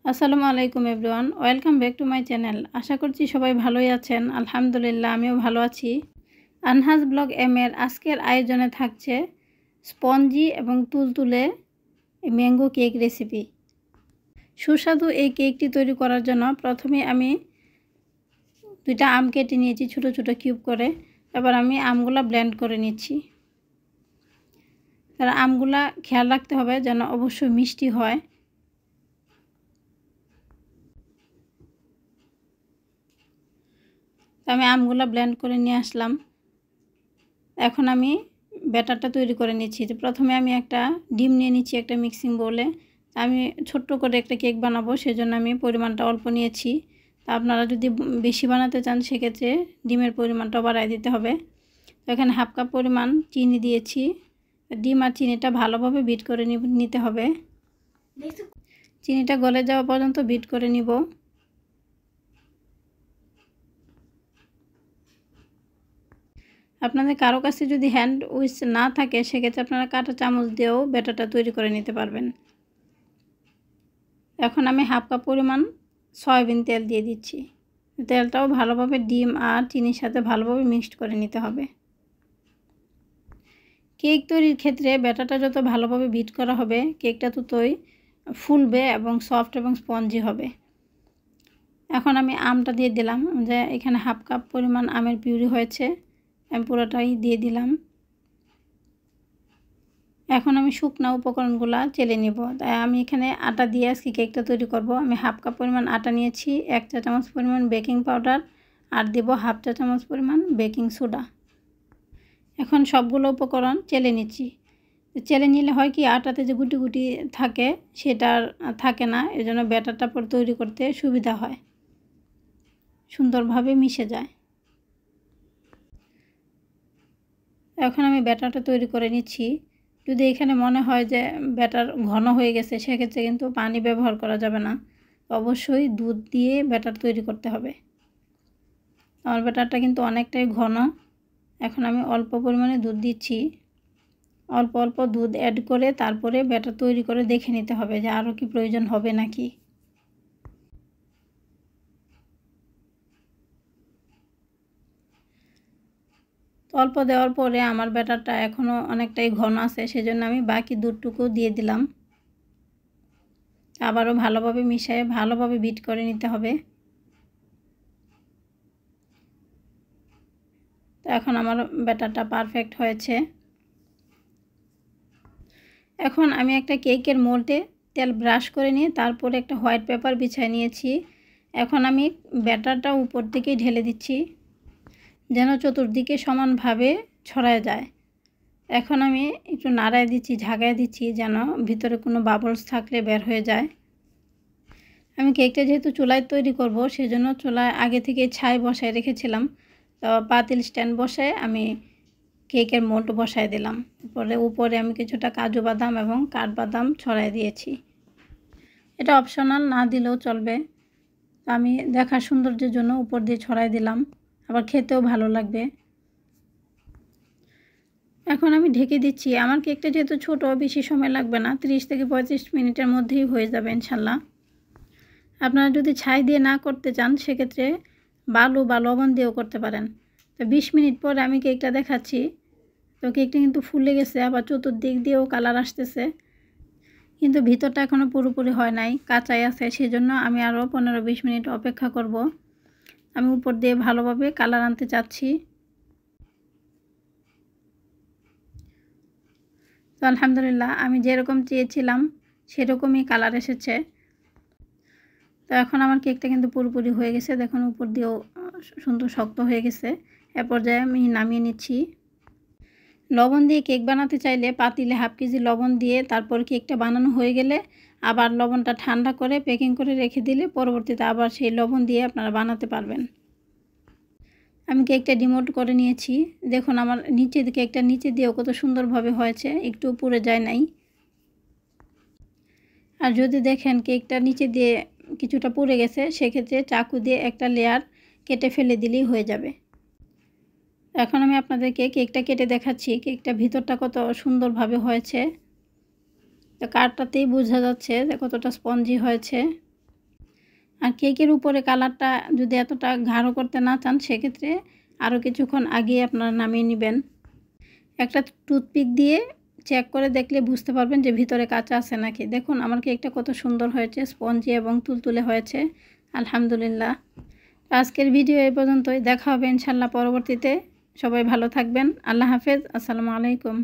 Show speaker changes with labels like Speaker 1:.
Speaker 1: আসসালামু আলাইকুম everyone, welcome back to my channel. আশা করছি সবাই ভালোই আছেন। আলহামদুলিল্লাহ আমিও ভালো আছি। আনহাজ ব্লগ এর আজকের আয়োজনে থাকছে স্পঞ্জি এবং তুলতুলে ম্যাঙ্গো কেক রেসিপি। সুস্বাদু এই কেকটি তৈরি করার জন্য প্রথমে আমি দুইটা আম কেটে নিয়েছি ছোট ছোট কিউব করে। এবার আমি আমগুলা ব্লেন্ড করে নিচ্ছি। তার আমগুলা খেয়াল রাখতে হবে যেন অবশ্যই মিষ্টি হয়। আমি আমগুলা ব্লেন্ড করে নিয়ে আসলাম। এখন আমি ব্যাটারটা তৈরি করে নিচ্ছি। তো প্রথমে আমি একটা ডিম নিয়ে নিচ্ছি একটা মিক্সিং বোলে। আমি ছোট্ট করে একটা কেক বানাবো, সেজন্য আমি পরিমাণটা অল্প নিয়েছি। তা আপনারা যদি বেশি বানাতে চান সেক্ষেত্রে ডিমের পরিমাণটা বাড়ায় দিতে হবে। তো এখানে হাফ কাপ পরিমাণ চিনি দিয়েছি। ডিম আর চিনিটা ভালোভাবে বিট করে নিতে হবে। চিনিটা গলে যাওয়া পর্যন্ত বিট করে নিব। আপনাদের কারো কাছে যদি হ্যান্ড উইচ না থাকে সেক্ষেত্রে আপনারা কাঁটা চামচ দিয়েও ব্যাটারটা তৈরি করে নিতে পারবেন। এখন আমি হাফ কাপ পরিমাণ সয়াবিন তেল দিয়ে দিচ্ছি। তেলটাও ভালোভাবে ডিম আর চিনির সাথে ভালোভাবে মিক্সড করে নিতে হবে। কেক তৈরির ক্ষেত্রে ব্যাটারটা যত ভালোভাবে বিট করা হবে কেকটা ততই ফুলবে এবং সফট এবং স্পঞ্জি হবে। এখন আমি আমটা দিয়ে দিলাম, যে এখানে হাফ কাপ পরিমাণ আমের পিউরি হয়েছে, আমি পুরোটাই দিয়ে দিলাম। এখন আমি শুকনো উপকরণগুলো চেলে নিব। তাই আমি এখানে আটা দিয়ে আজকে কেকটা তৈরি করব। আমি হাফ কাপ পরিমাণ আটা নিয়েছি, 1 চা চামচ পরিমাণ বেকিং পাউডার আর দেব হাফ চা চামচ পরিমাণ বেকিং সোডা। এখন সবগুলো উপকরণ চেলে নিচ্ছি। চেলে নিলে হয় কি আটাতে যে গুটি গুটি থাকে সেটা আর থাকে না, এজন্য ব্যাটারটা পরে তৈরি করতে সুবিধা হয়, সুন্দরভাবে মিশে যায়। এখন আমি ব্যাটারটা তৈরি করে নিচ্ছি। যদি এখানে মনে হয় যে ব্যাটার ঘন হয়ে গেছে সেক্ষেত্রে কিন্তু পানি ব্যবহার করা যাবে না, অবশ্যই দুধ দিয়ে ব্যাটার তৈরি করতে হবে। আমার ব্যাটারটা কিন্তু অনেকটাই ঘন। এখন আমি অল্প পরিমাণে দুধ দিচ্ছি। অল্প অল্প দুধ অ্যাড করে তারপরে ব্যাটার তৈরি করে দেখে নিতে হবে যে আরও কি প্রয়োজন হবে নাকি। অল্প দেওয়ার পরে আমার ব্যাটারটা এখনও অনেকটাই ঘন আছে, সেজন্য আমি বাকি দুধটুকু দিয়ে দিলাম। আবারও ভালোভাবে মিশিয়ে ভালোভাবে বিট করে নিতে হবে। তো এখন আমার ব্যাটারটা পারফেক্ট হয়েছে। এখন আমি একটা কেকের মোল্ডে তেল ব্রাশ করে নিয়ে তারপরে একটা হোয়াইট পেপার বিছিয়ে নিয়েছি। এখন আমি ব্যাটারটা উপর দিকে ঢেলে দিচ্ছি যেন চতুর্দিকে সমানভাবে ছড়ায় যায়। এখন আমি একটু নাড়ায় দিচ্ছি, ঝাঁকায় দিচ্ছি যেন ভিতরে কোনো বাবলস থাকলে বের হয়ে যায়। আমি কেকটা যেহেতু চুলায় তৈরি করব সেজন্য চুলায় আগে থেকে ছাই বসায় রেখেছিলাম। তো পাতিল স্ট্যান্ড বসায় আমি কেকের মোল্ড বসায় দিলাম। উপরে আমি কিছুটা কাজু বাদাম এবং কাঠবাদাম ছড়াই দিয়েছি। এটা অপশনাল, না দিলেও চলবে। তো আমি দেখার সৌন্দর্যের জন্য উপর দিয়ে ছড়াই দিলাম, আবার খেতেও ভালো লাগবে। এখন আমি ঢেকে দিচ্ছি। আমার কেকটা যেহেতু ছোটো, বেশি সময় লাগবে না, 30 থেকে 35 মিনিটের মধ্যেই হয়ে যাবে ইনশাল্লাহ। আপনারা যদি ছাই দিয়ে না করতে চান সেক্ষেত্রে বালু বা লবণ দিয়েও করতে পারেন। তো 20 মিনিট পরে আমি কেকটা দেখাচ্ছি। তো কেকটা কিন্তু ফুলে গেছে, আবার চতুর্দিক দিয়েও কালার আসতেছে, কিন্তু ভিতরটা এখনও পুরোপুরি হয় নাই, কাঁচাই আছে। সেজন্য আমি আরও 15-20 মিনিট অপেক্ষা করব। আমি উপর দিয়ে ভালোভাবে কালার আনতে চাচ্ছি। তো আলহামদুলিল্লাহ আমি যেরকম চেয়েছিলাম সেরকমই কালার এসেছে। তো এখন আমার কেকটা কিন্তু পুরোপুরি হয়ে গেছে, দেখুন উপর দিয়েও সুন্দর শক্ত হয়ে গেছে। এ পর্যায়ে আমি নামিয়ে নিচ্ছি। লবণ দিয়ে কেক বানাতে চাইলে পাতিলে হাফ কেজি লবণ দিয়ে তারপর কেকটা বানানো হয়ে গেলে আবার লবণটা ঠান্ডা করে প্যাকিং করে রেখে দিলে পরবর্তীতে আবার সেই লবণ দিয়ে আপনারা বানাতে পারবেন। আমি কেকটা ডিমোল্ড করে নিয়েছি। দেখুন আমার কেকটা নিচে দিয়েও কত সুন্দরভাবে হয়েছে, একটু পুড়ে যায় নাই। আর যদি দেখেন কেকটা নিচে দিয়ে কিছুটা পুড়ে গেছে সেক্ষেত্রে চাকু দিয়ে একটা লেয়ার কেটে ফেলে দিলেই হয়ে যাবে। এখন আমি আপনাদেরকে কেকটা কেটে দেখাচ্ছি। কেকটা ভিতরটা কত সুন্দরভাবে হয়েছে, তো কাটটাতেই বোঝা যাচ্ছে যে কতটা স্পঞ্জি হয়েছে। আর কেকের উপরে কালারটা যদি এতটা গাঢ় করতে না চান সেক্ষেত্রে আরও কিছুক্ষণ আগে আপনারা নামিয়ে নেবেন। একটা টুথপিক দিয়ে চেক করে দেখলে বুঝতে পারবেন যে ভিতরে কাঁচা আছে নাকি। দেখুন আমার কেকটা কত সুন্দর হয়েছে, স্পঞ্জি এবং তুলতুলে হয়েছে, আলহামদুলিল্লাহ। আজকের ভিডিও এই পর্যন্তই, দেখা হবে ইনশাল্লাহ পরবর্তীতে। সবাই ভালো থাকবেন, আল্লাহ হাফেজ, আসসালামু আলাইকুম।